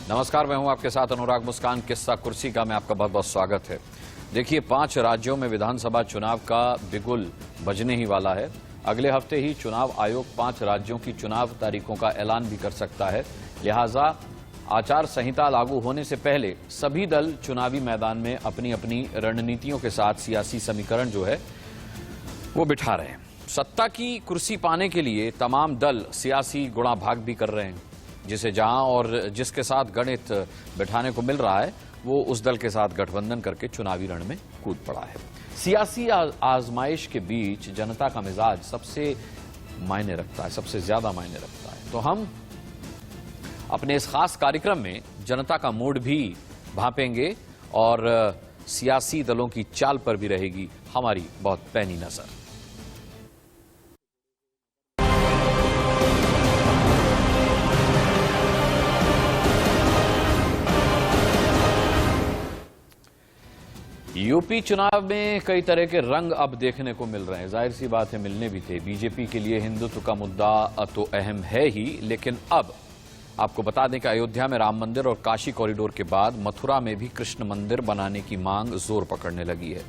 नमस्कार, मैं हूं आपके साथ अनुराग मुस्कान। किस्सा कुर्सी का में आपका बहुत बहुत स्वागत है। देखिए, 5 राज्यों में विधानसभा चुनाव का बिगुल बजने ही वाला है। अगले हफ्ते ही चुनाव आयोग 5 राज्यों की चुनाव तारीखों का ऐलान भी कर सकता है। लिहाजा आचार संहिता लागू होने से पहले सभी दल चुनावी मैदान में अपनी अपनी रणनीतियों के साथ सियासी समीकरण जो है वो बिठा रहे हैं। सत्ता की कुर्सी पाने के लिए तमाम दल सियासी गुणा भाग भी कर रहे हैं। जिसे जहां और जिसके साथ गणित बिठाने को मिल रहा है वो उस दल के साथ गठबंधन करके चुनावी रण में कूद पड़ा है। सियासी आजमाइश के बीच जनता का मिजाज सबसे मायने रखता है, सबसे ज्यादा मायने रखता है। तो हम अपने इस खास कार्यक्रम में जनता का मूड भी भांपेंगे और सियासी दलों की चाल पर भी रहेगी हमारी बहुत पैनी नजर। यूपी चुनाव में कई तरह के रंग अब देखने को मिल रहे हैं। जाहिर सी बात है, मिलने भी थे। बीजेपी के लिए हिंदुत्व का मुद्दा तो अहम है ही, लेकिन अब आपको बता दें कि अयोध्या में राम मंदिर और काशी कॉरिडोर के बाद मथुरा में भी कृष्ण मंदिर बनाने की मांग जोर पकड़ने लगी है।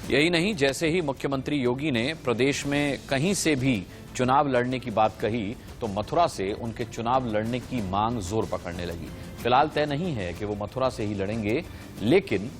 यही नहीं, जैसे ही मुख्यमंत्री योगी ने प्रदेश में कहीं से भी चुनाव लड़ने की बात कही तो मथुरा से उनके चुनाव लड़ने की मांग जोर पकड़ने लगी। फिलहाल तय नहीं है कि वो मथुरा से ही लड़ेंगे, लेकिन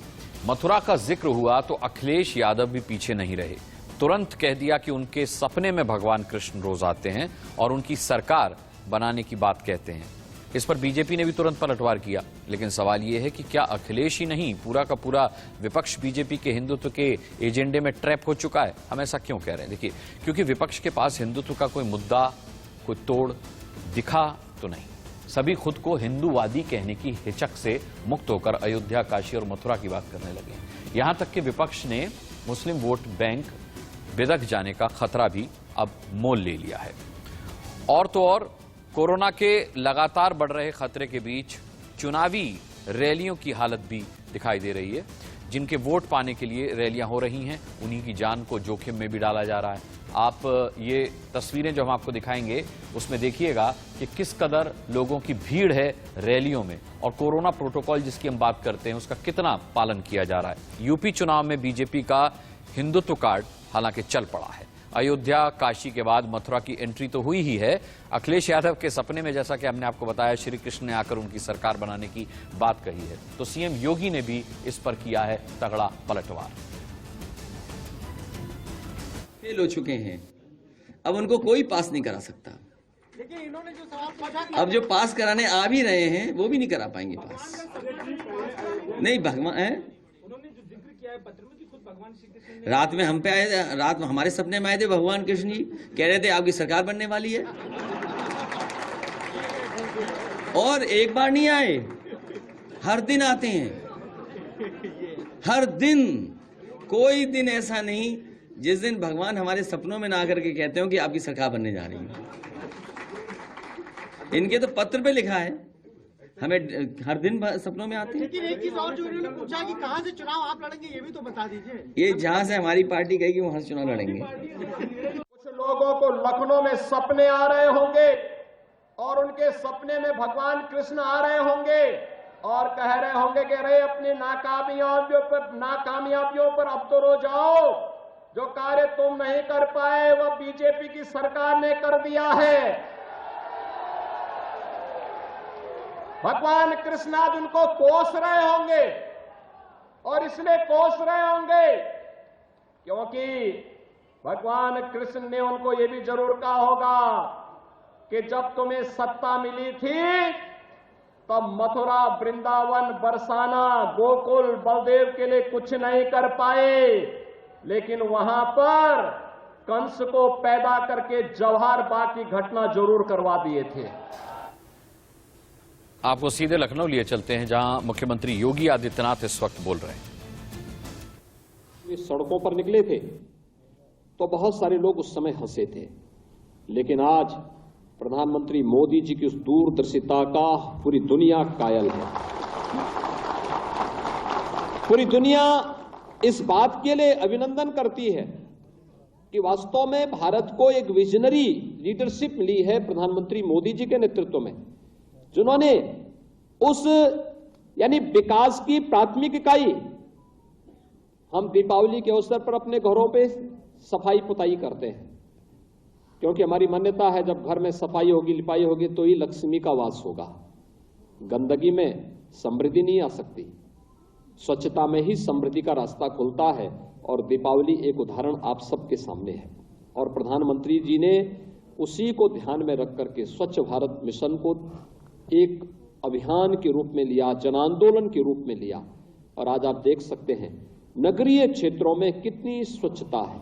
मथुरा का जिक्र हुआ तो अखिलेश यादव भी पीछे नहीं रहे। तुरंत कह दिया कि उनके सपने में भगवान कृष्ण रोज आते हैं और उनकी सरकार बनाने की बात कहते हैं। इस पर बीजेपी ने भी तुरंत पलटवार किया। लेकिन सवाल यह है कि क्या अखिलेश ही नहीं, पूरा का पूरा विपक्ष बीजेपी के हिंदुत्व के एजेंडे में ट्रैप हो चुका है? हम ऐसा क्यों कह रहे हैं? देखिए, क्योंकि विपक्ष के पास हिंदुत्व का कोई मुद्दा, कोई तोड़ दिखा तो नहीं। सभी खुद को हिंदूवादी कहने की हिचक से मुक्त होकर अयोध्या, काशी और मथुरा की बात करने लगे। यहां तक कि विपक्ष ने मुस्लिम वोट बैंक बिदक जाने का खतरा भी अब मोल ले लिया है। और तो और कोरोना के लगातार बढ़ रहे खतरे के बीच चुनावी रैलियों की हालत भी दिखाई दे रही है। जिनके वोट पाने के लिए रैलियां हो रही हैं, उन्हीं की जान को जोखिम में भी डाला जा रहा है। आप ये तस्वीरें जो हम आपको दिखाएंगे उसमें देखिएगा कि किस कदर लोगों की भीड़ है रैलियों में, और कोरोना प्रोटोकॉल जिसकी हम बात करते हैं उसका कितना पालन किया जा रहा है। यूपी चुनाव में बीजेपी का हिंदुत्व कार्ड हालांकि चल पड़ा है। अयोध्या, काशी के बाद मथुरा की एंट्री तो हुई ही है। अखिलेश यादव के सपने में, जैसा कि हमने आपको बताया, श्री कृष्ण ने आकर उनकी सरकार बनाने की बात कही है। तो सीएम योगी ने भी इस पर किया है तगड़ा पलटवार। फेल हो चुके हैं, अब उनको कोई पास नहीं करा सकता। लेकिन इन्होंने जो सवाल पूछा, अब जो पास कराने आ भी रहे हैं वो भी नहीं करा पाएंगे पास। नहीं, भगवान है। उन्होंने जो जिक्र किया है पत्र में कि खुद भगवान श्री कृष्ण रात में हम पे आए, रात में हमारे सपने में आए थे भगवान कृष्ण जी, कह रहे थे आपकी सरकार बनने वाली है। और एक बार नहीं आए, हर दिन आते हैं। हर दिन, कोई दिन ऐसा नहीं जिस दिन भगवान हमारे सपनों में ना आकर के कहते हो कि आपकी सरकार बनने जा रही है। इनके तो पत्र पे लिखा है, हमें हर दिन सपनों में आते हैं। लेकिन एक चीज और जो इन्होंने पूछा कि कहां से चुनाव आप लड़ेंगे, ये भी तो बता दीजिए। ये जहां से हमारी पार्टी कहेगी वहां से चुनाव लड़ेंगे। कुछ लोगों को लखनऊ में सपने आ रहे होंगे और उनके सपने में भगवान कृष्ण आ रहे होंगे और कह रहे होंगे कि अरे अपनी नाकामयाबियों पर अब तो रो जाओ, जो कार्य तुम नहीं कर पाए वह बीजेपी की सरकार ने कर दिया है। भगवान कृष्ण आज उनको कोस रहे होंगे, और इसलिए कोस रहे होंगे क्योंकि भगवान कृष्ण ने उनको यह भी जरूर कहा होगा कि जब तुम्हें सत्ता मिली थी तब मथुरा, वृंदावन, बरसाना, गोकुल, बलदेव के लिए कुछ नहीं कर पाए, लेकिन वहां पर कंस को पैदा करके जवाहर बाग की घटना जरूर करवा दिए थे। आपको सीधे लखनऊ लिए चलते हैं, जहां मुख्यमंत्री योगी आदित्यनाथ इस वक्त बोल रहे हैं। सड़कों पर निकले थे तो बहुत सारे लोग उस समय हंसे थे, लेकिन आज प्रधानमंत्री मोदी जी की उस दूरदर्शिता का पूरी दुनिया कायल है। पूरी दुनिया इस बात के लिए अभिनंदन करती है कि वास्तव में भारत को एक विजनरी लीडरशिप मिली है प्रधानमंत्री मोदी जी के नेतृत्व में, जिन्होंने उस यानी विकास की प्राथमिक इकाई हम दीपावली के अवसर पर अपने घरों पे सफाई पुताई करते हैं, क्योंकि हमारी मान्यता है जब घर में सफाई होगी, लिपाई होगी तो ही लक्ष्मी का वास होगा। गंदगी में समृद्धि नहीं आ सकती, स्वच्छता में ही समृद्धि का रास्ता खुलता है। और दीपावली एक उदाहरण आप सबके सामने है। और प्रधानमंत्री जी ने उसी को ध्यान में रख करके स्वच्छ भारत मिशन को एक अभियान के रूप में लिया, जन आंदोलन के रूप में लिया। और आज आप देख सकते हैं नगरीय क्षेत्रों में कितनी स्वच्छता है।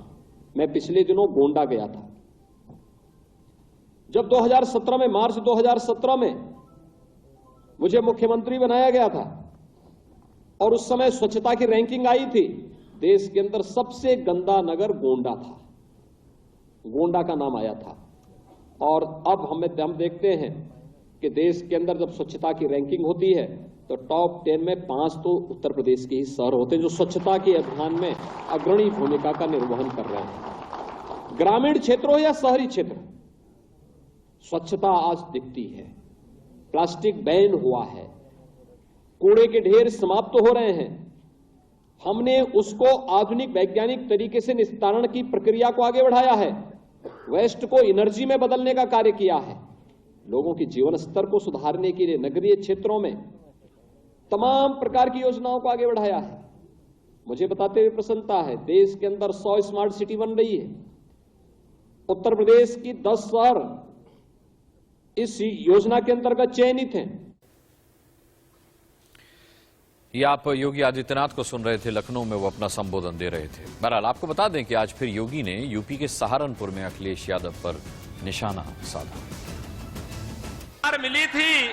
मैं पिछले दिनों गोंडा गया था। जब 2017 में, मार्च 2017 में मुझे मुख्यमंत्री बनाया गया था और उस समय स्वच्छता की रैंकिंग आई थी, देश के अंदर सबसे गंदा नगर गोंडा था, गोंडा का नाम आया था। और अब हम देखते हैं कि देश के अंदर जब स्वच्छता की रैंकिंग होती है तो टॉप 10 में 5 तो उत्तर प्रदेश के ही शहर होते हैं जो स्वच्छता के अभियान में अग्रणी भूमिका का निर्वहन कर रहे हैं। ग्रामीण क्षेत्र हो या शहरी क्षेत्र, स्वच्छता आज दिखती है। प्लास्टिक बैन हुआ है, कूड़े के ढेर समाप्त हो रहे हैं। हमने उसको आधुनिक वैज्ञानिक तरीके से निस्तारण की प्रक्रिया को आगे बढ़ाया है, वेस्ट को एनर्जी में बदलने का कार्य किया है, लोगों के जीवन स्तर को सुधारने के लिए नगरीय क्षेत्रों में तमाम प्रकार की योजनाओं को आगे बढ़ाया है। मुझे बताते हुए प्रसन्नता है, देश के अंदर 100 स्मार्ट सिटी बन रही है। उत्तर प्रदेश की 10 शहर इस योजना के अंतर्गत चयनित हैं। ये आप योगी आदित्यनाथ को सुन रहे थे, लखनऊ में वो अपना संबोधन दे रहे थे। बहरहाल आपको बता दें कि आज फिर योगी ने यूपी के सहारनपुर में अखिलेश यादव पर निशाना साधा। मिली थी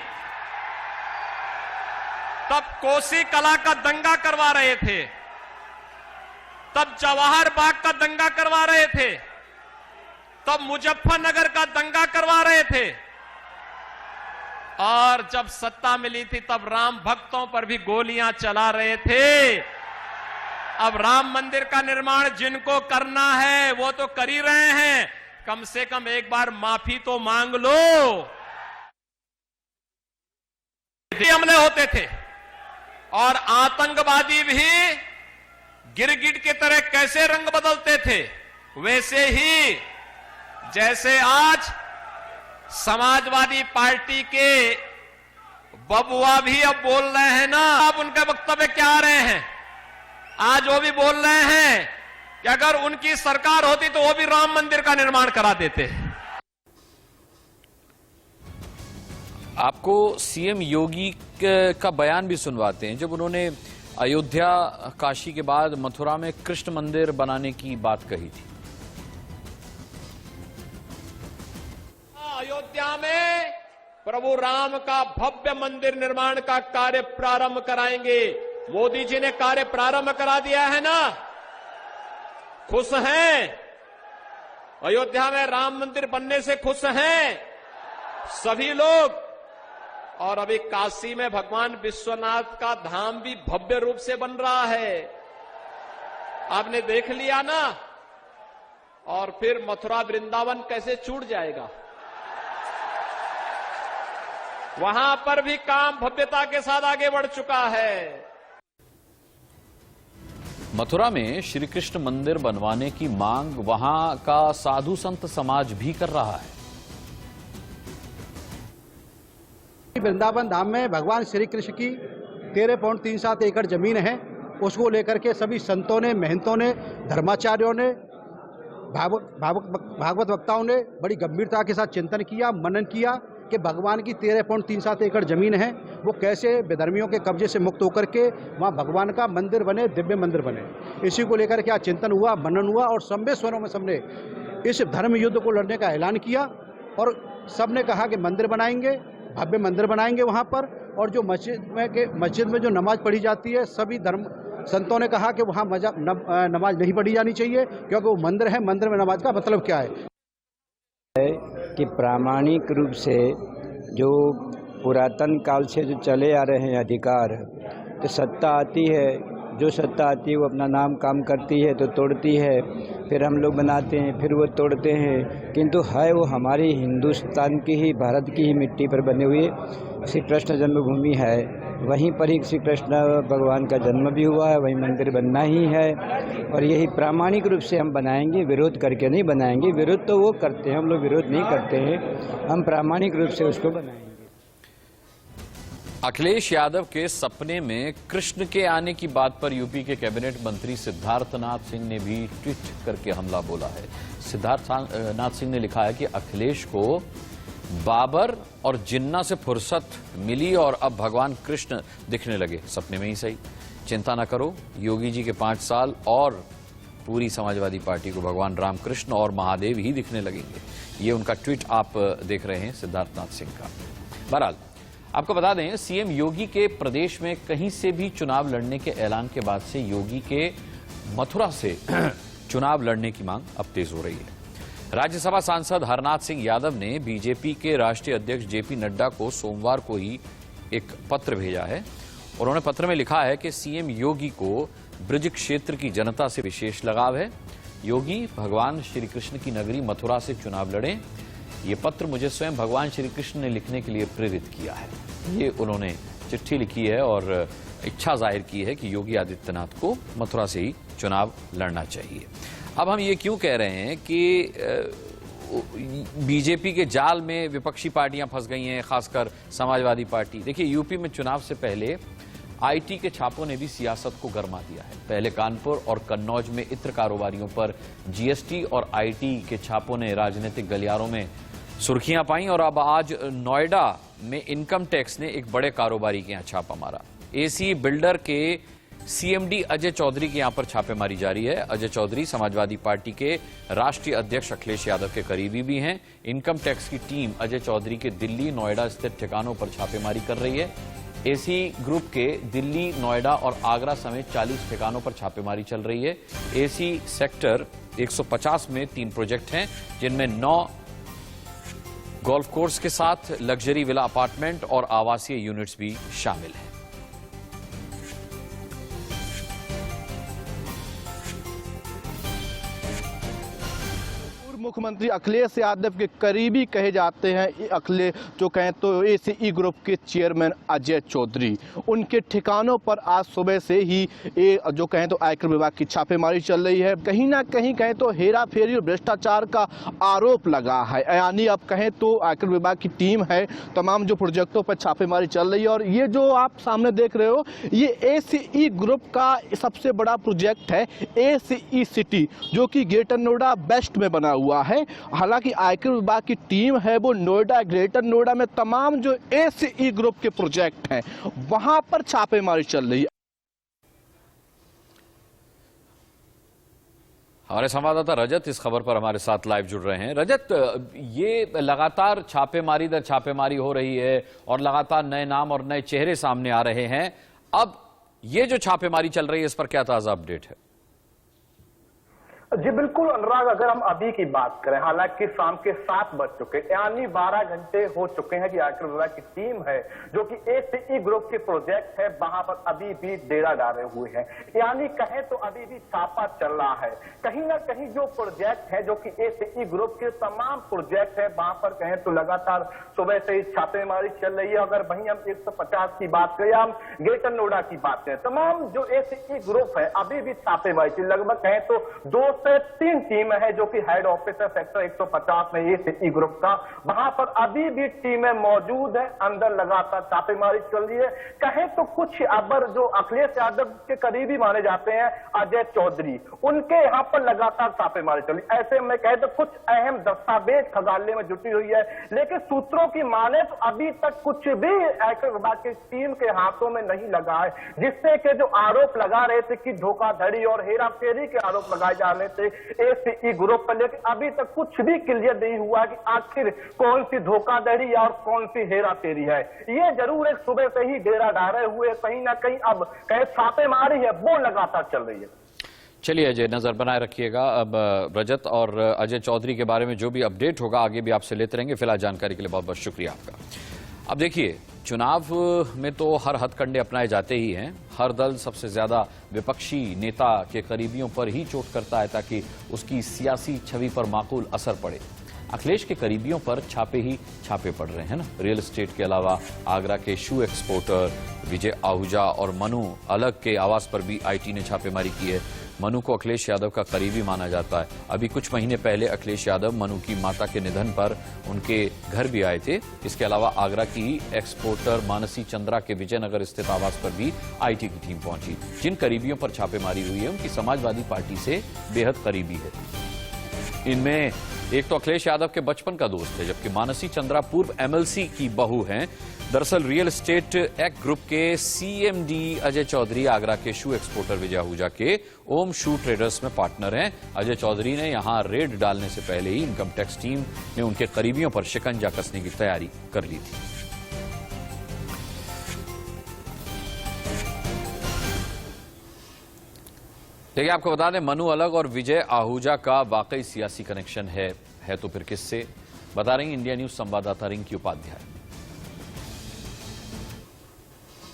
तब कोसी कला का दंगा करवा रहे थे, तब जवाहर बाग का दंगा करवा रहे थे, तब मुजफ्फरनगर का दंगा करवा रहे थे। और जब सत्ता मिली थी तब राम भक्तों पर भी गोलियां चला रहे थे। अब राम मंदिर का निर्माण जिनको करना है वो तो कर ही रहे हैं, कम से कम एक बार माफी तो मांग लो। हमले होते थे और आतंकवादी भी गिरगिट की तरह कैसे रंग बदलते थे, वैसे ही जैसे आज समाजवादी पार्टी के बबुआ भी अब बोल रहे हैं ना, अब उनके वक्तव्य क्या आ रहे हैं, आज वो भी बोल रहे हैं कि अगर उनकी सरकार होती तो वो भी राम मंदिर का निर्माण करा देते। आपको सीएम योगी का बयान भी सुनवाते हैं जब उन्होंने अयोध्या काशी के बाद मथुरा में कृष्ण मंदिर बनाने की बात कही थी। अयोध्या में प्रभु राम का भव्य मंदिर निर्माण का कार्य प्रारंभ कराएंगे। मोदी जी ने कार्य प्रारंभ करा दिया है ना, खुश हैं? अयोध्या में राम मंदिर बनने से खुश हैं सभी लोग। और अभी काशी में भगवान विश्वनाथ का धाम भी भव्य रूप से बन रहा है, आपने देख लिया ना। और फिर मथुरा वृंदावन कैसे छूट जाएगा, वहां पर भी काम भव्यता के साथ आगे बढ़ चुका है। मथुरा में श्री कृष्ण मंदिर बनवाने की मांग वहां का साधु संत समाज भी कर रहा है। वृंदावन धाम में भगवान श्री कृष्ण की 13.37 एकड़ जमीन है, उसको लेकर के सभी संतों ने, महंतों ने, धर्माचार्यों ने, भागवत वक्ताओं ने बड़ी गंभीरता के साथ चिंतन किया, मनन किया कि भगवान की 13.37 एकड़ जमीन है, वो कैसे बेधर्मियों के कब्जे से मुक्त होकर के वहाँ भगवान का मंदिर बने, दिव्य मंदिर बने। इसी को लेकर के आज चिंतन हुआ, मनन हुआ और संवेश्वरों में सबने इस धर्म युद्ध को लड़ने का ऐलान किया और सबने कहा कि मंदिर बनाएंगे, भव्य मंदिर बनाएंगे वहाँ पर। और जो मस्जिद में जो नमाज पढ़ी जाती है, सभी धर्म संतों ने कहा कि वहाँ नमाज नहीं पढ़ी जानी चाहिए, क्योंकि वो मंदिर है, मंदिर में नमाज का मतलब क्या है कि प्रामाणिक रूप से जो पुरातन काल से जो चले आ रहे हैं अधिकार, तो सत्ता आती है जो सत्ता आती है वो अपना नाम काम करती है तो तोड़ती है, फिर हम लोग बनाते हैं, फिर वो तोड़ते हैं। किंतु है वो हमारी हिंदुस्तान की ही, भारत की ही मिट्टी पर बने हुए श्री कृष्ण जन्मभूमि है। वहीं पर ही श्री कृष्ण भगवान का जन्म भी हुआ है, वही मंदिर बनना ही है और यही प्रामाणिक रूप से हम बनाएंगे, विरोध करके नहीं बनाएंगे। विरोध तो वो करते हैं, हम लोग विरोध नहीं करते हैं, हम प्रामाणिक रूप से उसको बनाएंगे। अखिलेश यादव के सपने में कृष्ण के आने की बात पर यूपी के कैबिनेट मंत्री सिद्धार्थनाथ सिंह ने भी ट्वीट करके हमला बोला है। सिद्धार्थनाथ सिंह ने लिखा है कि अखिलेश को बाबर और जिन्ना से फुर्सत मिली और अब भगवान कृष्ण दिखने लगे, सपने में ही सही। चिंता न करो, योगी जी के 5 साल और पूरी समाजवादी पार्टी को भगवान रामकृष्ण और महादेव ही दिखने लगेंगे। ये उनका ट्वीट आप देख रहे हैं सिद्धार्थनाथ सिंह का। बहरहाल आपको बता दें, सीएम योगी के प्रदेश में कहीं से भी चुनाव लड़ने के ऐलान के बाद से योगी के मथुरा से चुनाव लड़ने की मांग अब तेज हो रही है। राज्यसभा सांसद हरनाथ सिंह यादव ने बीजेपी के राष्ट्रीय अध्यक्ष जेपी नड्डा को सोमवार को ही एक पत्र भेजा है। उन्होंने पत्र में लिखा है कि सीएम योगी को ब्रज क्षेत्र की जनता से विशेष लगाव है। योगी भगवान श्री कृष्ण की नगरी मथुरा से चुनाव लड़ें। ये पत्र मुझे स्वयं भगवान श्री कृष्ण ने लिखने के लिए प्रेरित किया है। ये उन्होंने चिट्ठी लिखी है और इच्छा जाहिर की है कि योगी आदित्यनाथ को मथुरा से ही चुनाव लड़ना चाहिए। अब हम ये क्यों कह रहे हैं कि बीजेपी के जाल में विपक्षी पार्टियां फंस गई हैं, खासकर समाजवादी पार्टी। देखिए, यूपी में चुनाव से पहले आईटी के छापों ने भी सियासत को गरमा दिया है। पहले कानपुर और कन्नौज में इत्र कारोबारियों पर जीएसटी और आईटी के छापों ने राजनीतिक गलियारों में सुर्खियां पाई और अब आज नोएडा में इनकम टैक्स ने एक बड़े कारोबारी के यहां छापा मारा। एसी बिल्डर के सीएमडी अजय चौधरी के यहां पर छापेमारी जारी है। अजय चौधरी समाजवादी पार्टी के राष्ट्रीय अध्यक्ष अखिलेश यादव के करीबी भी हैं। इनकम टैक्स की टीम अजय चौधरी के दिल्ली, नोएडा स्थित ठिकानों पर छापेमारी कर रही है। एसी ग्रुप के दिल्ली, नोएडा और आगरा समेत 40 ठिकानों पर छापेमारी चल रही है। एसी सेक्टर 150 में 3 प्रोजेक्ट हैं, जिनमें 9 गोल्फ कोर्स के साथ लग्जरी विला अपार्टमेंट और आवासीय यूनिट्स भी शामिल हैं। मुख्यमंत्री अखिलेश यादव के करीबी कहे जाते हैं अखिलेश, जो कहें तो एसीई ग्रुप के चेयरमैन अजय चौधरी। उनके ठिकानों पर आज सुबह से ही जो कहें तो आयकर विभाग की छापेमारी चल रही है। कहीं ना कहीं कहें तो हेरा फेरी और भ्रष्टाचार का आरोप लगा है। यानी अब कहें तो आयकर विभाग की टीम है, तमाम जो प्रोजेक्टों पर छापेमारी चल रही है। और ये जो आप सामने देख रहे हो, ये एसीई ग्रुप का सबसे बड़ा प्रोजेक्ट है एसीई सिटी, जो कि ग्रेटर नोएडा वेस्ट में बना हुआ है। हालांकि आयकर विभाग की टीम है वो नोएडा, ग्रेटर नोएडा में तमाम जो एसीई ग्रुप के प्रोजेक्ट हैं वहां पर छापेमारी चल रही है। हमारे संवाददाता रजत इस खबर पर हमारे साथ लाइव जुड़ रहे हैं। रजत, ये लगातार छापेमारी दर छापेमारी हो रही है और लगातार नए नाम और नए चेहरे सामने आ रहे हैं। अब ये जो छापेमारी चल रही है, इस पर क्या ताजा अपडेट है? जी बिल्कुल अनुराग, अगर हम अभी की बात करें, हालांकि शाम के 7 बज चुके, यानी 12 घंटे हो चुके हैं कि आयकर विभाग की टीम है जो कि एसीई ग्रुप के प्रोजेक्ट है वहां पर अभी भी डेरा डाले हुए हैं। यानी कहें तो अभी भी छापा चल रहा है। कहीं ना कहीं जो प्रोजेक्ट है जो कि एसीई ग्रुप के तमाम प्रोजेक्ट है वहां पर कहें तो लगातार सुबह से ही छापेमारी चल रही है। अगर वहीं हम 150 की बात करें, हम ग्रेटर नोएडा की बात करें, तमाम जो एसीई ग्रुप है अभी भी छापेमारी चल, लगभग कहें तो 2 से 3 टीम है जो कि हेड ऑफिस है सेक्टर 150 में एसीई ग्रुप का, वहां पर अभी भी टीमें मौजूद है। अंदर लगातार छापेमारी चल रही है। कहें तो कुछ अबर जो अखिलेश यादव के करीबी माने जाते हैं अजय चौधरी, उनके यहां पर लगातार छापेमारी चल रही है। ऐसे में कहे तो कुछ अहम दस्तावेज खंगालने में जुटी हुई है, लेकिन सूत्रों की माने तो अभी तक कुछ भी आयकर विभाग की टीम के हाथों में नहीं लगा है, जिससे कि जो आरोप लगा रहे थे कि धोखाधड़ी और हेराफेरी के आरोप लगाए जा रहे थे एसीई ग्रुप पर, लेकिन अभी तक कुछ भी क्लियर नहीं हुआ कि आखिर कौन सी धोखाधड़ी और कौन सी हेराफेरी है। ये जरूर एक सुबह से ही डेरा डाले हुए कहीं ना कहीं अब कहीं छापेमारी है वो लगातार चल रही है। चलिए अजय, नजर बनाए रखिएगा। अब रजत और अजय चौधरी के बारे में जो भी अपडेट होगा आगे भी आपसे लेते रहेंगे। फिलहाल जानकारी के लिए बहुत बहुत शुक्रिया आपका। अब देखिए, चुनाव में तो हर हथकंडे अपनाए जाते ही हैं। हर दल सबसे ज्यादा विपक्षी नेता के करीबियों पर ही चोट करता है ताकि उसकी सियासी छवि पर माकूल असर पड़े। अखिलेश के करीबियों पर छापे ही छापे पड़ रहे हैं ना। रियल एस्टेट के अलावा आगरा के शू एक्सपोर्टर विजय आहूजा और मनु अलग के आवास पर भी आईटी ने छापेमारी की है। मनु को अखिलेश यादव का करीबी माना जाता है। अभी कुछ महीने पहले अखिलेश यादव मनु की माता के निधन पर उनके घर भी आए थे। इसके अलावा आगरा की एक्सपोर्टर मानसी चंद्रा के विजयनगर स्थित आवास पर भी आईटी की टीम पहुंची। जिन करीबियों पर छापेमारी हुई है उनकी समाजवादी पार्टी से बेहद करीबी है। इनमें एक तो अखिलेश यादव के बचपन का दोस्त है, जबकि मानसी चंद्रा पूर्व एमएलसी की बहू हैं। दरअसल रियल एस्टेट एक्ट ग्रुप के सीएमडी अजय चौधरी आगरा के शू एक्सपोर्टर विजय आहूजा के ओम शू ट्रेडर्स में पार्टनर हैं। अजय चौधरी ने यहां रेड डालने से पहले ही इनकम टैक्स टीम ने उनके करीबियों पर शिकंजा कसने की तैयारी कर ली थी। देखिए, आपको बता दें, मनु अलग और विजय आहूजा का वाकई सियासी कनेक्शन है तो फिर किससे, बता रही इंडिया न्यूज संवाददाता रिंकी उपाध्याय।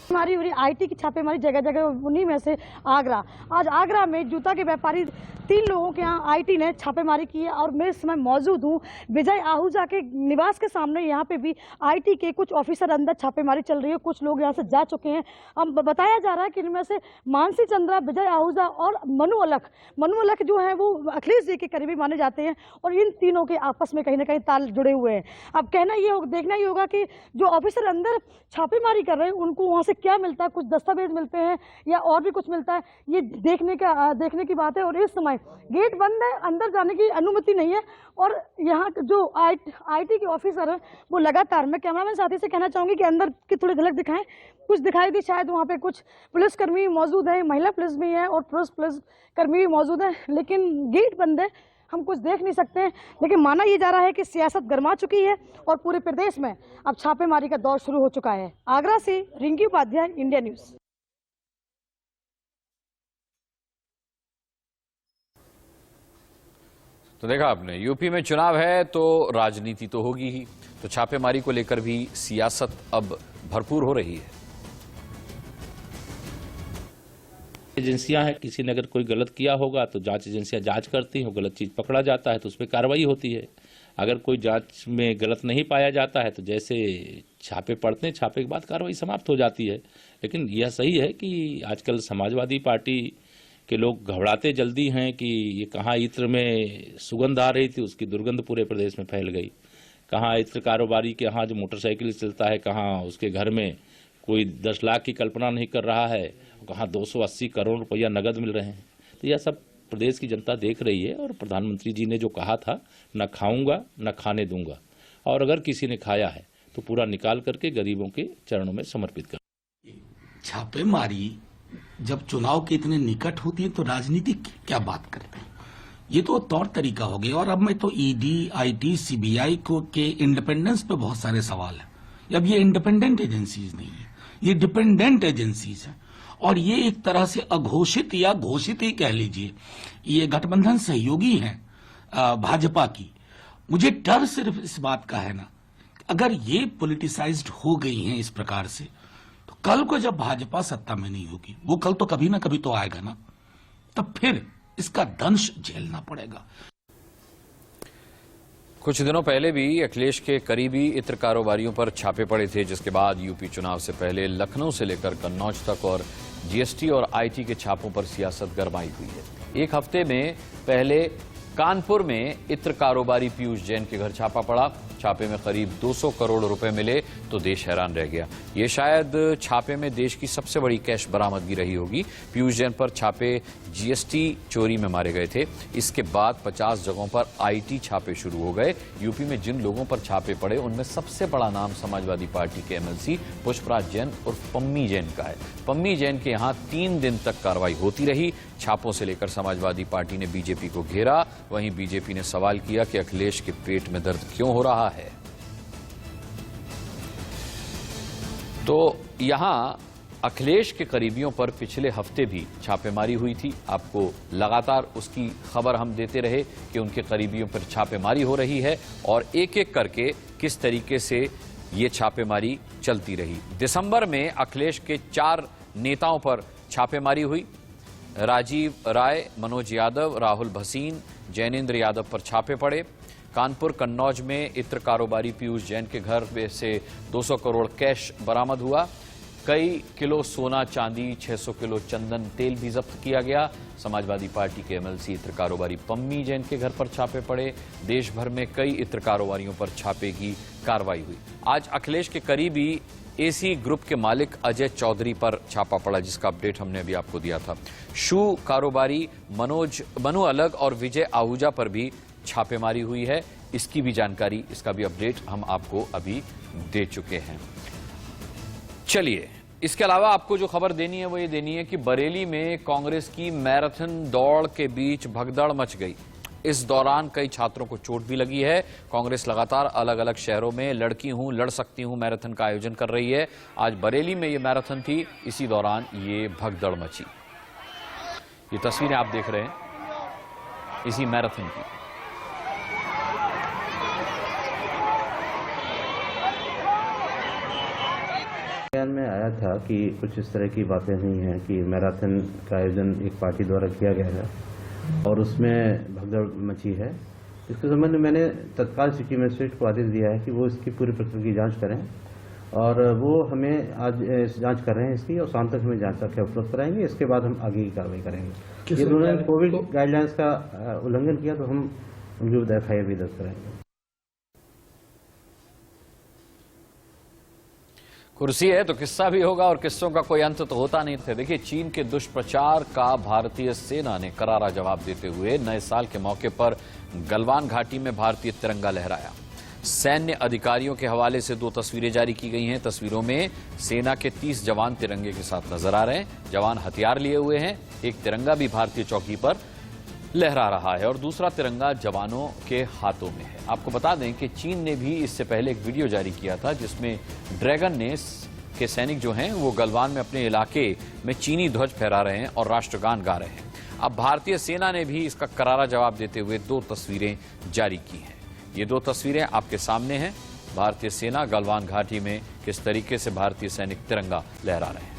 हमारी आईटी की छापेमारी जगह जगह, उन्हीं में से आगरा। आज आगरा में जूता के व्यापारी 3 लोगों के यहाँ आईटी ने छापेमारी की है और मैं इस समय मौजूद हूँ विजय आहूजा के निवास के सामने। यहाँ पे भी आईटी के कुछ ऑफिसर अंदर छापेमारी चल रही है। कुछ लोग यहाँ से जा चुके हैं। अब बताया जा रहा है कि इनमें से मानसी चंद्रा, विजय आहूजा और मनु अलख जो है वो अखिलेश जी के करीबी माने जाते हैं और इन तीनों के आपस में कहीं ना कहीं ताल जुड़े हुए हैं। अब देखना ये होगा कि जो ऑफिसर अंदर छापेमारी कर रहे हैं उनको वहाँ से क्या मिलता है, कुछ दस्तावेज मिलते हैं या और भी कुछ मिलता है, ये देखने की बात है। और इस समय गेट बंद है, अंदर जाने की अनुमति नहीं है और यहाँ जो आईटी के ऑफिसर हैं वो लगातार, मैं कैमरामैन साथी से कहना चाहूंगी कि अंदर की थोड़ी झलक दिखाएं। कुछ दिखाई दी, शायद वहाँ पे कुछ पुलिसकर्मी मौजूद है, महिला पुलिस भी है और पुरुष कर्मी भी मौजूद है, लेकिन गेट बंद है, हम कुछ देख नहीं सकते हैं। लेकिन माना यह जा रहा है कि सियासत गर्मा चुकी है और पूरे प्रदेश में अब छापेमारी का दौर शुरू हो चुका है। आगरा से रिंकी उपाध्याय, इंडिया न्यूज। तो देखा आपने, यूपी में चुनाव है तो राजनीति तो होगी ही, तो छापेमारी को लेकर भी सियासत अब भरपूर हो रही है। एजेंसियां हैं, किसी ने अगर कोई गलत किया होगा तो जांच एजेंसियां जांच करती हैं, गलत चीज पकड़ा जाता है तो उस पर कार्रवाई होती है। अगर कोई जांच में गलत नहीं पाया जाता है तो जैसे छापे पड़ते हैं, छापे के बाद कार्रवाई समाप्त हो जाती है। लेकिन यह सही है कि आजकल समाजवादी पार्टी के लोग घबराते जल्दी हैं कि ये कहाँ इत्र में सुगंध आ रही थी उसकी दुर्गंध पूरे प्रदेश में फैल गई, कहाँ इत्र कारोबारी के यहाँ जो मोटरसाइकिल चलता है, कहाँ उसके घर में कोई 10 लाख की कल्पना नहीं कर रहा है, कहाँ 280 करोड़ रुपया नगद मिल रहे हैं। तो यह सब प्रदेश की जनता देख रही है और प्रधानमंत्री जी ने जो कहा था, न खाऊंगा न खाने दूंगा, और अगर किसी ने खाया है तो पूरा निकाल करके गरीबों के चरणों में समर्पित कर। छापेमारी जब चुनाव के इतने निकट होती है तो राजनीति क्या बात करते हैं, ये तो तौर तरीका हो गया। और अब मैं तो ईडी, आईटी, सीबीआई को के इंडिपेंडेंस पे बहुत सारे सवाल हैं। अब ये इंडिपेंडेंट एजेंसीज नहीं है, ये डिपेंडेंट एजेंसीज हैं और ये एक तरह से अघोषित या घोषित ही कह लीजिए, ये गठबंधन सहयोगी हैं भाजपा की। मुझे डर सिर्फ इस बात का है ना, अगर ये पॉलिटिसाइज्ड हो गई हैं इस प्रकार से, तो कल को जब भाजपा सत्ता में नहीं होगी, वो कल तो कभी ना कभी तो आएगा ना, तब फिर इसका दंश झेलना पड़ेगा। कुछ दिनों पहले भी अखिलेश के करीबी इत्र कारोबारियों पर छापे पड़े थे, जिसके बाद यूपी चुनाव से पहले लखनऊ से लेकर कन्नौज तक और जीएसटी और आईटी के छापों पर सियासत गरमाई हुई है। एक हफ्ते में पहले कानपुर में इत्र कारोबारी पीयूष जैन के घर छापा पड़ा। छापे में करीब 200 करोड़ रुपए मिले तो देश हैरान रह गया। ये शायद छापे में देश की सबसे बड़ी कैश बरामदगी रही होगी। पीयूष जैन पर छापे जीएसटी चोरी में मारे गए थे। इसके बाद 50 जगहों पर आईटी छापे शुरू हो गए। यूपी में जिन लोगों पर छापे पड़े उनमें सबसे बड़ा नाम समाजवादी पार्टी के एमएलसी पुष्पराज जैन और पम्मी जैन का है। पम्मी जैन के यहां 3 दिन तक कार्रवाई होती रही। छापों से लेकर समाजवादी पार्टी ने बीजेपी को घेरा। वहीं बीजेपी ने सवाल किया कि अखिलेश के पेट में दर्द क्यों हो रहा है। तो यहां अखिलेश के करीबियों पर पिछले हफ्ते भी छापेमारी हुई थी। आपको लगातार उसकी खबर हम देते रहे कि उनके करीबियों पर छापेमारी हो रही है और एक एक करके किस तरीके से ये छापेमारी चलती रही। दिसंबर में अखिलेश के 4 नेताओं पर छापेमारी हुई। राजीव राय, मनोज यादव, राहुल भसीन, जैनेन्द्र यादव पर छापे पड़े। कानपुर कन्नौज में इत्र कारोबारी पीयूष जैन के घर में से 200 करोड़ कैश बरामद हुआ। कई किलो सोना चांदी, 600 किलो चंदन तेल भी जब्त किया गया। समाजवादी पार्टी के एमएलसी इत्र कारोबारी पम्मी जैन के घर पर छापे पड़े। देश भर में कई इत्र कारोबारियों पर छापे की कार्रवाई हुई। आज अखिलेश के करीबी एसी ग्रुप के मालिक अजय चौधरी पर छापा पड़ा, जिसका अपडेट हमने अभी आपको दिया था। शू कारोबारी मनु अलग और विजय आहूजा पर भी छापेमारी हुई है। इसकी भी जानकारी, इसका भी अपडेट हम आपको अभी दे चुके हैं। चलिए, इसके अलावा आपको जो खबर देनी है वो ये देनी है कि बरेली में कांग्रेस की मैराथन दौड़ के बीच भगदड़ मच गई। इस दौरान कई छात्रों को चोट भी लगी है। कांग्रेस लगातार अलग अलग शहरों में लड़की हूं, लड़ सकती हूं मैराथन का आयोजन कर रही है। आज बरेली में ये मैराथन थी, इसी दौरान ये भगदड़ मची। ये तस्वीरें आप देख रहे हैं इसी मैराथन की। बयान में आया था कि कुछ इस तरह की बातें हुई हैं कि मैराथन का आयोजन एक पार्टी द्वारा किया गया है और उसमें भगदड़ मची है। इसके संबंध में मैंने तत्काल सिटी मजिस्ट्रेट को आदेश दिया है कि वो इसकी पूरी प्रक्रिया की जांच करें और वो हमें आज जांच कर रहे हैं इसकी और शाम तक हमें जांच करके उपलब्ध कराएंगे। इसके बाद हम आगे की कार्रवाई करेंगे। ये उन्होंने कोविड गाइडलाइंस का उल्लंघन किया तो हम उनके विरुद्ध एफआईआर भी दर्ज कराएंगे। कुर्सी है तो किस्सा भी होगा और किस्सों का कोई अंत तो होता नहीं था। देखिए, चीन के दुष्प्रचार का भारतीय सेना ने करारा जवाब देते हुए नए साल के मौके पर गलवान घाटी में भारतीय तिरंगा लहराया। सैन्य अधिकारियों के हवाले से 2 तस्वीरें जारी की गई हैं। तस्वीरों में सेना के 30 जवान तिरंगे के साथ नजर आ रहे हैं। जवान हथियार लिए हुए हैं। एक तिरंगा भी भारतीय चौकी पर लहरा रहा है और दूसरा तिरंगा जवानों के हाथों में है। आपको बता दें कि चीन ने भी इससे पहले एक वीडियो जारी किया था जिसमें ड्रैगन ने के सैनिक जो हैं वो गलवान में अपने इलाके में चीनी ध्वज फहरा रहे हैं और राष्ट्रगान गा रहे हैं। अब भारतीय सेना ने भी इसका करारा जवाब देते हुए 2 तस्वीरें जारी की हैं। ये 2 तस्वीरें आपके सामने हैं। भारतीय सेना गलवान घाटी में किस तरीके से भारतीय सैनिक तिरंगा लहरा रहे हैं।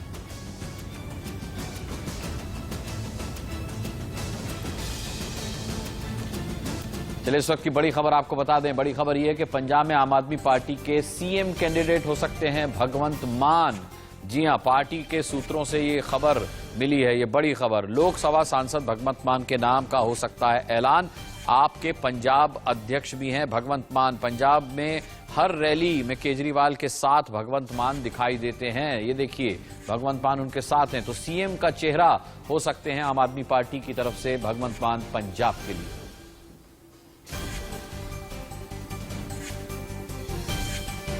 चलिए, इस वक्त की बड़ी खबर आपको बता दें। बड़ी खबर यह है कि पंजाब में आम आदमी पार्टी के सीएम कैंडिडेट हो सकते हैं भगवंत मान। जी हां, पार्टी के सूत्रों से ये खबर मिली है, ये बड़ी खबर। लोकसभा सांसद भगवंत मान के नाम का हो सकता है ऐलान। आपके पंजाब अध्यक्ष भी हैं भगवंत मान। पंजाब में हर रैली में केजरीवाल के साथ भगवंत मान दिखाई देते हैं। ये देखिए, भगवंत मान उनके साथ हैं। तो सीएम का चेहरा हो सकते हैं आम आदमी पार्टी की तरफ से भगवंत मान पंजाब के लिए।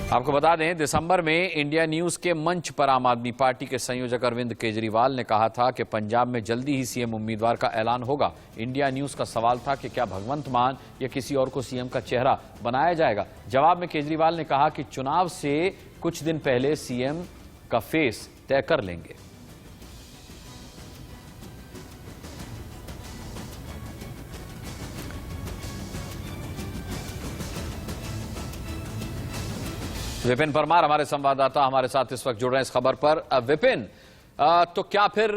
आपको बता दें, दिसंबर में इंडिया न्यूज के मंच पर आम आदमी पार्टी के संयोजक अरविंद केजरीवाल ने कहा था कि पंजाब में जल्दी ही सीएम उम्मीदवार का ऐलान होगा। इंडिया न्यूज का सवाल था कि क्या भगवंत मान या किसी और को सीएम का चेहरा बनाया जाएगा। जवाब में केजरीवाल ने कहा कि चुनाव से कुछ दिन पहले सीएम का फेस तय कर लेंगे। विपिन परमार हमारे संवाददाता हमारे साथ इस वक्त जुड़ रहे हैं इस खबर पर। विपिन, तो क्या फिर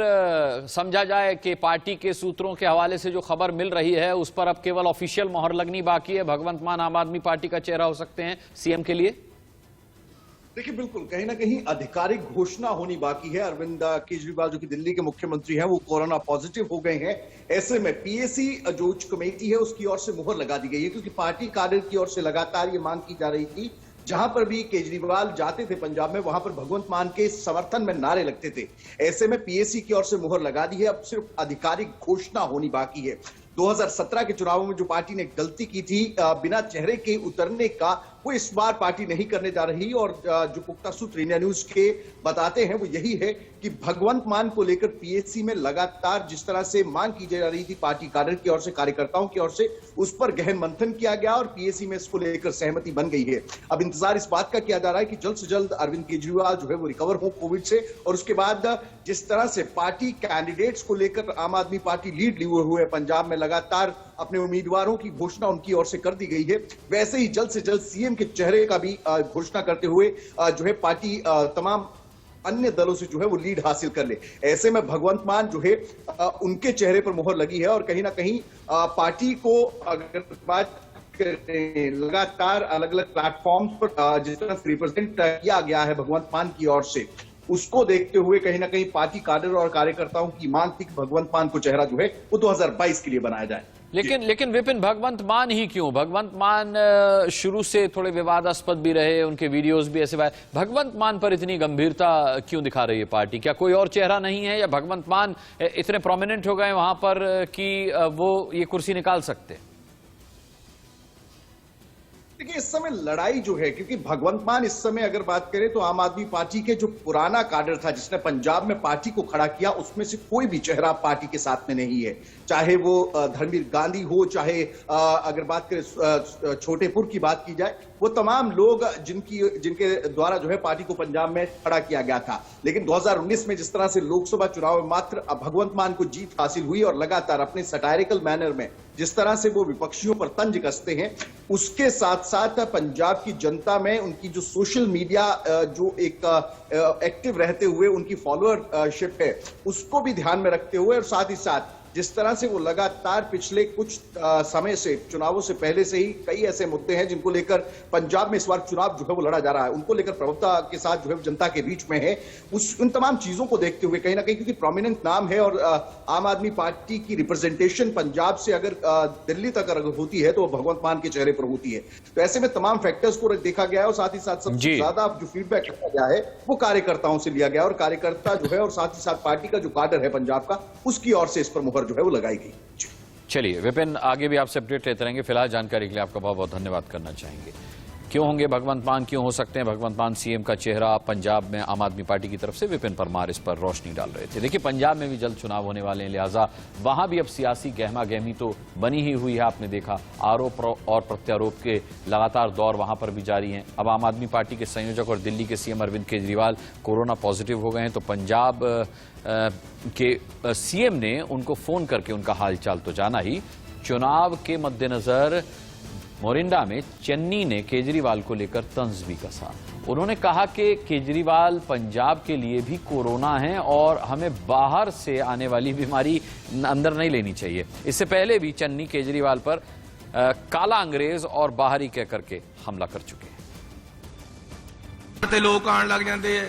समझा जाए कि पार्टी के सूत्रों के हवाले से जो खबर मिल रही है उस पर अब केवल ऑफिशियल मोहर लगनी बाकी है, भगवंत मान आम आदमी पार्टी का चेहरा हो सकते हैं सीएम के लिए? देखिए, बिल्कुल कहीं ना कहीं आधिकारिक घोषणा होनी बाकी है। अरविंद केजरीवाल जो कि दिल्ली के मुख्यमंत्री हैं, वो कोरोना पॉजिटिव हो गए हैं। ऐसे में पीएसी जो उच्च कमेटी है उसकी ओर से मुहर लगा दी गई है, क्योंकि पार्टी कार्य की ओर से लगातार ये मांग की जा रही थी। जहां पर भी केजरीवाल जाते थे पंजाब में, वहां पर भगवंत मान के समर्थन में नारे लगते थे। ऐसे में पीएसी की ओर से मुहर लगा दी है। अब सिर्फ आधिकारिक घोषणा होनी बाकी है। 2017 के चुनावों में जो पार्टी ने गलती की थी बिना चेहरे के उतरने का, वो इस बार पार्टी नहीं करने जा रही। और जो पुख्ता सूत्र इंडिया न्यूज के बताते हैं वो यही है कि भगवंत मान को लेकर पीएसी में लगातार जिस तरह से मांग की जा रही थी पार्टी कार्य की ओर से, कार्यकर्ताओं की ओर से, उस पर गहन मंथन किया गया और पीएसी में इसको लेकर सहमति बन गई है। अब इंतजार इस बात का किया जा रहा है कि जल्द से जल्द अरविंद केजरीवाल जो है वो रिकवर हो कोविड से, और उसके बाद जिस तरह से पार्टी कैंडिडेट्स को लेकर आम आदमी पार्टी लीड लिए हुए पंजाब में लगातार अपने उम्मीदवारों की घोषणा उनकी ओर से कर दी गई है। वैसे ही जल्द से जल्द सीएम के चेहरे का भी घोषणा करते हुए जो है पार्टी तमाम अन्य दलों से जो है वो लीड हासिल कर ले। ऐसे में भगवंत मान जो है उनके चेहरे पर मोहर लगी है और कहीं ना कहीं पार्टी को अगर बात लगातार अलग अलग प्लेटफॉर्म पर जिस तरह रिप्रेजेंट किया गया है भगवंत मान की ओर से, उसको देखते हुए कहीं ना कहीं पार्टी काडर और कार्यकर्ताओं की मांग थी कि भगवंत मान को चेहरा जो है वो 2022 के लिए बनाया जाए। लेकिन विपिन, भगवंत मान ही क्यों? भगवंत मान शुरू से थोड़े विवादास्पद भी रहे, उनके वीडियोस भी ऐसे भगवंत मान पर इतनी गंभीरता क्यों दिखा रही है पार्टी? क्या कोई और चेहरा नहीं है या भगवंत मान इतने प्रोमिनेंट हो गए वहां पर कि वो ये कुर्सी निकाल सकते? देखिए, इस समय लड़ाई जो है, क्योंकि भगवंत मान इस समय अगर बात करें तो आम आदमी पार्टी के जो पुराना काडर था जिसने पंजाब में पार्टी को खड़ा किया, उसमें से कोई भी चेहरा पार्टी के साथ में नहीं है। चाहे वो धर्मवीर गांधी हो, चाहे अगर बात करें छोटेपुर की बात की जाए, वो तमाम लोग जिनके द्वारा जो है पार्टी को पंजाब में खड़ा किया गया था। लेकिन 2019 में जिस तरह से लोकसभा चुनाव में मात्र भगवंत मान को जीत हासिल हुई और लगातार अपने सटायरिकल मैनर में जिस तरह से वो विपक्षियों पर तंज कसते हैं, उसके साथ साथ पंजाब की जनता में उनकी जो सोशल मीडिया जो एक एक्टिव रहते हुए उनकी फॉलोअरशिप है, उसको भी ध्यान में रखते हुए और साथ ही साथ जिस तरह से वो लगातार पिछले कुछ समय से, चुनावों से पहले से ही कई ऐसे मुद्दे हैं जिनको लेकर पंजाब में इस बार चुनाव जो है वो लड़ा जा रहा है, उनको लेकर प्रभुत्ता के साथ जो है जनता के बीच में है, उन तमाम चीजों को देखते हुए कहीं ना कहीं, क्योंकि प्रोमिनेंट नाम है और आम आदमी पार्टी की रिप्रेजेंटेशन पंजाब से अगर दिल्ली तक अगर होती है तो भगवंत मान के चेहरे पर होती है। तो ऐसे में तमाम फैक्टर्स को देखा गया है और साथ ही साथ सबसे ज्यादा जो फीडबैक लिया गया है वो कार्यकर्ताओं से लिया गया और कार्यकर्ता जो है और साथ ही साथ पार्टी का जो काडर है पंजाब का, उसकी ओर से इस पर मुहर जो है वो लगाई गई। चलिए विपिन, आगे भी आपसे अपडेट लेते रहेंगे। फिलहाल जानकारी के लिए आपका बहुत बहुत धन्यवाद करना चाहेंगे। क्यों होंगे भगवंत मान, क्यों हो सकते हैं भगवंत मान सीएम का चेहरा पंजाब में आम आदमी पार्टी की तरफ से? विपिन परमार इस पर रोशनी डाल रहे थे। देखिए, पंजाब में भी जल्द चुनाव होने वाले हैं, लिहाजा वहां भी अब सियासी गहमा गहमी तो बनी ही हुई है। आपने देखा आरोप और प्रत्यारोप के लगातार दौर वहां पर भी जारी हैं। अब आम आदमी पार्टी के संयोजक और दिल्ली के CM Arvind Kejriwal corona positive हो गए हैं, तो पंजाब के सीएम ने उनको फोन करके उनका हालचाल तो जाना ही। चुनाव के मद्देनजर मोरिंडा में चन्नी ने केजरीवाल को लेकर तंज भी कसा। उन्होंने कहा कि केजरीवाल पंजाब के लिए भी कोरोना है और हमें बाहर से आने वाली बीमारी अंदर नहीं लेनी चाहिए। इससे पहले भी चन्नी केजरीवाल पर काला अंग्रेज और बाहरी कह करके हमला कर चुके हैं। लोग आने लग जाते हैं,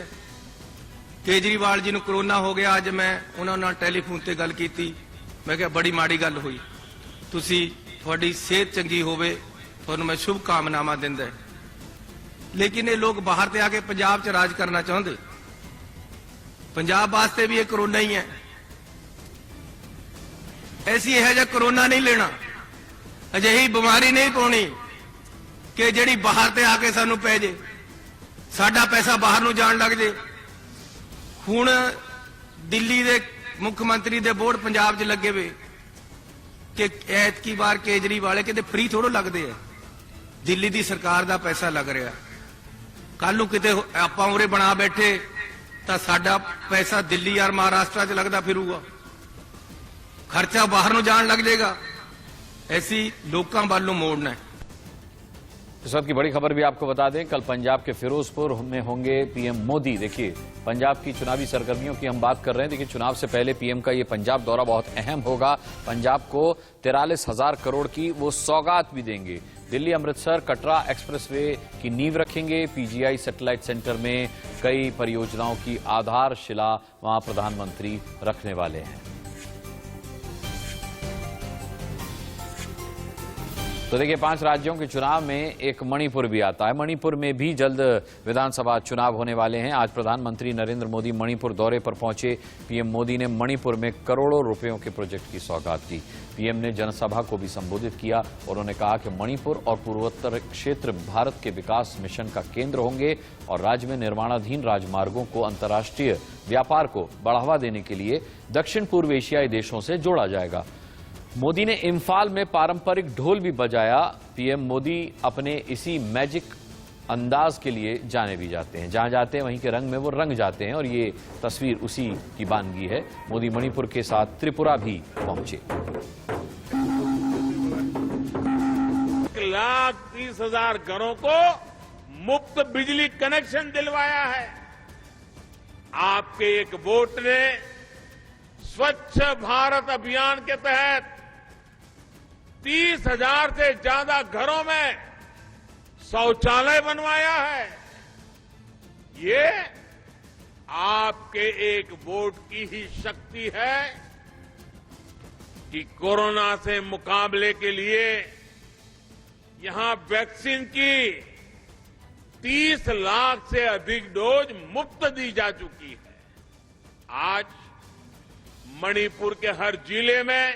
केजरीवाल जी ਨੂੰ कोरोना हो गया। ਅੱਜ मैं उन्होंने ਨਾਲ ਟੈਲੀਫੋਨ ਤੇ ਗੱਲ ਕੀਤੀ, मैं ਕਿਹਾ बड़ी माड़ी गल हुई, ਤੁਸੀਂ ਤੁਹਾਡੀ ਸਿਹਤ ਚੰਗੀ ਹੋਵੇ, ਤੁਹਾਨੂੰ मैं शुभ कामनावां ਦਿੰਦਾ। लेकिन ये लोग बाहर से आके पंजाब च राज करना चाहते, पंजाब वास्ते भी ये कोरोना ही है। ऐसी यह जा कोरोना नहीं लेना, अजिही बीमारी नहीं पानी कि जिहड़ी बाहर से आके सानू पै जे, साडा पैसा बाहर नूं जाण लग जे। हुण दिल्ली दे मुख्यमंत्री दे बोर्ड पंजाब च लगे वे कि ऐतकी बार केजरीवाल किते फ्री थोड़ो लगते हैं, दिल्ली दी सरकार दा पैसा लग रहा। कल नूं किते आपां उरे बना बैठे तां साडा पैसा दिल्ली और महाराष्ट्र च लगदा फिरूगा, खर्चा बाहर नूं जाण लग जाएगा। ऐसी लोकां वालों मोड़ना है। इस वक्त की बड़ी खबर भी आपको बता दें, कल पंजाब के फिरोजपुर में होंगे पीएम मोदी। देखिए, पंजाब की चुनावी सरगर्मियों की हम बात कर रहे हैं। देखिए, चुनाव से पहले पीएम का ये पंजाब दौरा बहुत अहम होगा। पंजाब को 43,000 करोड़ की वो सौगात भी देंगे। दिल्ली अमृतसर कटरा एक्सप्रेसवे की नींव रखेंगे। पीजीआई सैटेलाइट सेंटर में कई परियोजनाओं की आधारशिला वहां प्रधानमंत्री रखने वाले हैं। तो देखिए, 5 राज्यों के चुनाव में एक मणिपुर भी आता है। मणिपुर में भी जल्द विधानसभा चुनाव होने वाले हैं। आज प्रधानमंत्री नरेंद्र मोदी मणिपुर दौरे पर पहुंचे। पीएम मोदी ने मणिपुर में करोड़ों रुपयों के प्रोजेक्ट की सौगात दी। पीएम ने जनसभा को भी संबोधित किया। उन्होंने कहा कि मणिपुर और पूर्वोत्तर क्षेत्र भारत के विकास मिशन का केंद्र होंगे और राज्य में निर्माणाधीन राजमार्गों को अंतर्राष्ट्रीय व्यापार को बढ़ावा देने के लिए दक्षिण पूर्व एशियाई देशों से जोड़ा जाएगा। मोदी ने इम्फाल में पारंपरिक ढोल भी बजाया। पीएम मोदी अपने इसी मैजिक अंदाज के लिए जाने भी जाते हैं। जहां जाते हैं वहीं के रंग में वो रंग जाते हैं और ये तस्वीर उसी की बानगी है। मोदी मणिपुर के साथ त्रिपुरा भी पहुंचे। 3,30,000 घरों को मुफ्त बिजली कनेक्शन दिलवाया है। आपके एक वोट ने स्वच्छ भारत अभियान के तहत 30,000 से ज्यादा घरों में शौचालय बनवाया है। ये आपके एक वोट की ही शक्ति है कि कोरोना से मुकाबले के लिए यहां वैक्सीन की 30 लाख से अधिक डोज मुफ्त दी जा चुकी है। आज मणिपुर के हर जिले में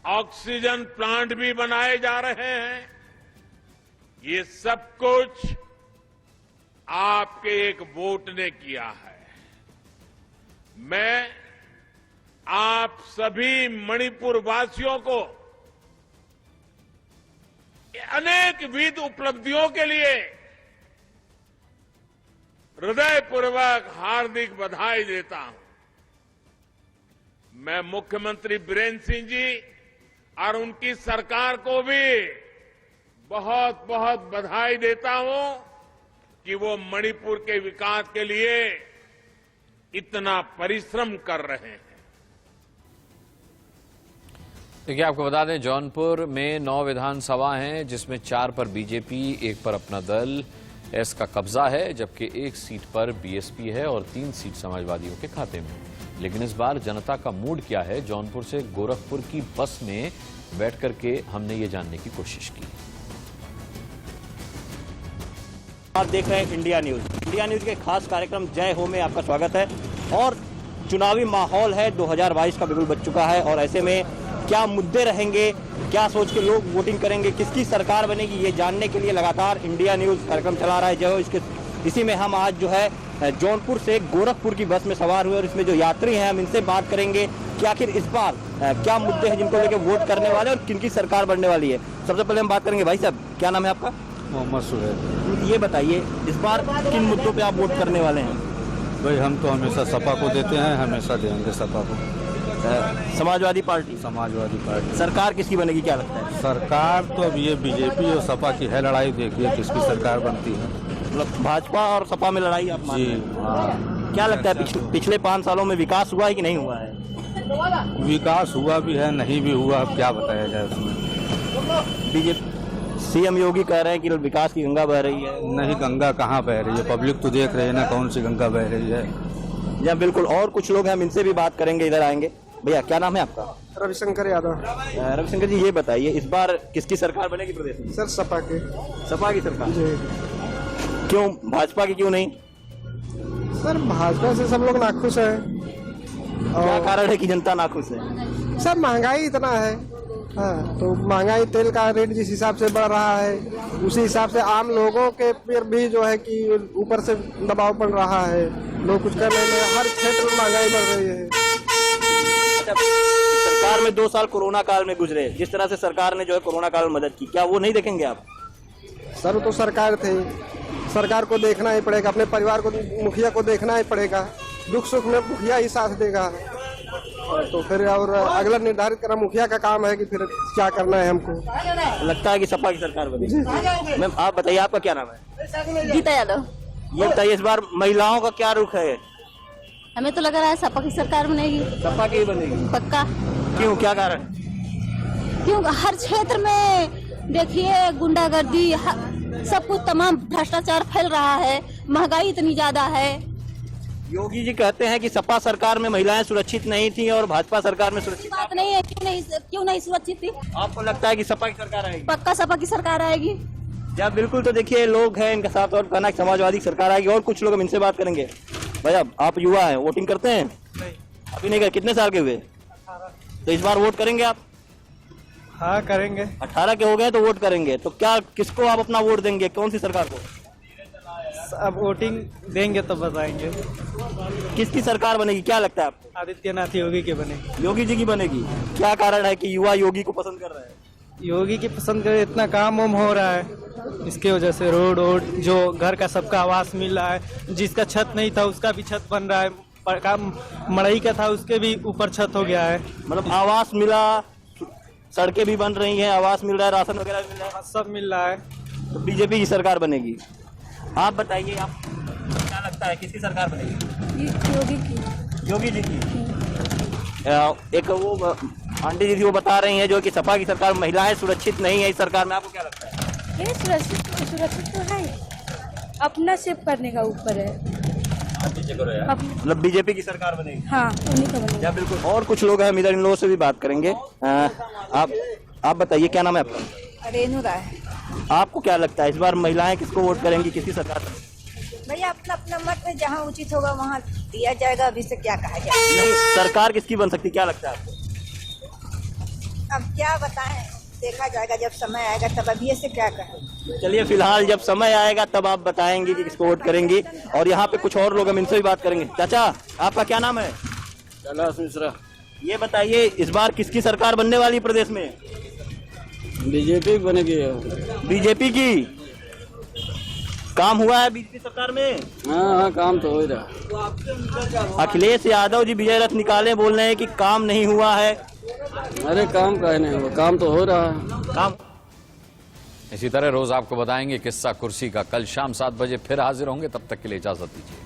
ऑक्सीजन प्लांट भी बनाए जा रहे हैं। ये सब कुछ आपके एक वोट ने किया है। मैं आप सभी मणिपुर वासियों को अनेकविध उपलब्धियों के लिए हृदयपूर्वक हार्दिक बधाई देता हूं। मैं मुख्यमंत्री बीरेन्द्र सिंह जी और उनकी सरकार को भी बहुत बहुत बधाई देता हूं कि वो मणिपुर के विकास के लिए इतना परिश्रम कर रहे हैं। देखिए, आपको बता दें जौनपुर में 9 विधानसभा हैं, जिसमें 4 पर बीजेपी, 1 पर अपना दल एस का कब्जा है, जबकि 1 सीट पर बीएसपी है और 3 सीट समाजवादियों के खाते में। लेकिन इस बार जनता का मूड क्या है, जौनपुर से गोरखपुर की बस में बैठ करके हमने ये जानने की कोशिश की। आप देख रहे हैं इंडिया न्यूज। इंडिया न्यूज के खास कार्यक्रम जय हो में आपका स्वागत है। और चुनावी माहौल है, 2022 का बिल्कुल बच चुका है और ऐसे में क्या मुद्दे रहेंगे, क्या सोच के लोग वोटिंग करेंगे, किसकी सरकार बनेगी, ये जानने के लिए लगातार इंडिया न्यूज कार्यक्रम चला रहा है जय हो। इसी में हम आज जो है जौनपुर से गोरखपुर की बस में सवार हुए और इसमें जो यात्री हैं हम इनसे बात करेंगे कि आखिर इस बार क्या मुद्दे हैं जिनको लेकर वोट करने वाले और किनकी सरकार बनने वाली है। सबसे पहले हम बात करेंगे, भाई साहब क्या नाम है आपका? मोहम्मद सुहेल। ये बताइए इस बार किन मुद्दों पे आप वोट करने वाले हैं? भाई हम तो हमेशा सपा को देते हैं, हमेशा देंगे सपा को। समाजवादी पार्टी? समाजवादी पार्टी। सरकार किसकी बनेगी क्या लगता है? सरकार तो अब ये बीजेपी और सपा की है लड़ाई, देखिए किसकी सरकार बनती है। मतलब भाजपा और सपा में लड़ाई आप मानते हैं? क्या लगता है पिछले 5 सालों में विकास हुआ है कि नहीं हुआ है? विकास हुआ भी है, नहीं भी हुआ, अब क्या बताया जाए उसमें। बीजेपी सीएम योगी कह रहे हैं कि विकास की गंगा बह रही है। नहीं, गंगा कहाँ बह रही है, पब्लिक तो देख रहे हैं ना कौन सी गंगा बह रही है। या बिल्कुल। और कुछ लोग हैं हम इनसे भी बात करेंगे, इधर आएंगे। भैया क्या नाम है आपका? रविशंकर यादव। रविशंकर जी ये बताइए इस बार किसकी सरकार बनेगी प्रदेश में? सर सपा के। सपा की सरकार? क्यों, भाजपा की क्यों नहीं? सर भाजपा से सब लोग नाखुश है। क्या कारण है कि जनता नाखुश है? सर महंगाई इतना है। हाँ, तो महंगाई, तेल का रेट जिस हिसाब से बढ़ रहा है उसी हिसाब से आम लोगों के पर भी जो है कि ऊपर से दबाव पड़ रहा है। लोग कुछ करने में, हर क्षेत्र में महंगाई बढ़ रही है। सरकार में 2 साल कोरोना काल में गुजरे, जिस तरह से सरकार ने जो है कोरोना काल में मदद की, क्या वो नहीं देखेंगे आप? सर तो सरकार थे, सरकार को देखना ही पड़ेगा, अपने परिवार को, मुखिया को देखना ही पड़ेगा। दुख सुख में मुखिया ही साथ देगा। तो फिर और अगला निर्धारित करना मुखिया का काम है कि फिर क्या करना है हमको। लगता है कि सपा की सरकार बनेगी। मैम आप बताइए आपका क्या नाम है? गीता यादव। ये बताइए इस बार महिलाओं का क्या रुख है? हमें तो लग रहा है सपा की सरकार बनेगी। सपा की बनेगी पक्का। क्यों, क्या कारण? क्यों, हर क्षेत्र में देखिए गुंडागर्दी, सब कुछ तमाम भ्रष्टाचार फैल रहा है, महंगाई इतनी ज्यादा है। योगी जी कहते हैं कि सपा सरकार में महिलाएं सुरक्षित नहीं थी और भाजपा सरकार में सुरक्षित। बात नहीं है, क्यों नहीं सुरक्षित थी? आपको लगता है कि सपा की सरकार आएगी? पक्का सपा की सरकार आएगी। या बिल्कुल। तो देखिए लोग हैं इनके साथ और कहना समाजवादी सरकार आएगी। और कुछ लोग हम इनसे बात करेंगे। भैया आप युवा हैं, वोटिंग करते हैं? नहीं। अभी नहीं कर, कितने साल के हुए? 18। तो इस बार वोट करेंगे आप? हाँ करेंगे। 18 के हो गए तो वोट करेंगे। तो क्या, किसको आप अपना वोट देंगे, कौन सी सरकार को? अब वोटिंग देंगे तो बताएंगे किसकी सरकार बनेगी, क्या लगता है आपको? आदित्यनाथ योगी की बनेगी। योगी जी की बनेगी। क्या कारण है कि युवा योगी को पसंद कर रहे हैं? योगी की पसंद करे, इतना काम वाम हो रहा है, इसके वजह से रोड जो घर का सबका आवास मिल रहा है, जिसका छत नहीं था उसका भी छत बन रहा है, मड़ई का था उसके भी ऊपर छत हो गया है। मतलब आवास मिला, सड़कें भी बन रही हैं, आवास मिल रहा है, राशन वगैरह मिल रहा है, सब मिल रहा है। तो बीजेपी की सरकार बनेगी। आप बताइए, आप क्या लगता है किसकी सरकार बनेगी? योगी की। योगी जी की। एक वो आंटी जी थी, वो बता रही हैं जो कि सपा की सरकार महिलाएं सुरक्षित नहीं है इस सरकार में, आपको क्या लगता है? ये सुरक्षित तो है, अपना सेव करने का ऊपर है। मतलब बीजेपी की सरकार बनेगी। हाँ, उन्हीं का बनेगा। बिल्कुल। और कुछ लोग हैं इधर, इन लोगों से भी बात करेंगे। आप बताइए, क्या नाम है आपका? रेनू राय। आपको क्या लगता है इस बार महिलाएं किसको वोट करेंगी, किसकी सरकार? भैया अपना अपना मत में जहाँ उचित होगा वहाँ दिया जाएगा, अभी से क्या कहा जाए। नहीं, सरकार किसकी बन सकती, क्या लगता है आपको? अब क्या बताएं, देखा जाएगा जब समय आएगा तब, अभी से क्या कहें। चलिए, फिलहाल जब समय आएगा तब आप बताएंगे कि किसको वोट करेंगी। और यहाँ पे कुछ और लोग, हम इनसे भी बात करेंगे। चाचा, आपका क्या नाम है? कैलाश मिश्रा। ये बताइए, इस बार किसकी सरकार बनने वाली प्रदेश में? बीजेपी बनेगी। बीजेपी की। काम हुआ है बीजेपी सरकार में? हाँ, काम तो हो ही रहा। अखिलेश यादव जी विजय रथ निकाले, बोल रहे हैं कि काम नहीं हुआ है। अरे काम का नहीं हुआ, काम तो हो रहा है। काम। इसी तरह रोज आपको बताएंगे किस्सा कुर्सी का। कल शाम 7 बजे फिर हाजिर होंगे, तब तक के लिए इजाजत दीजिए।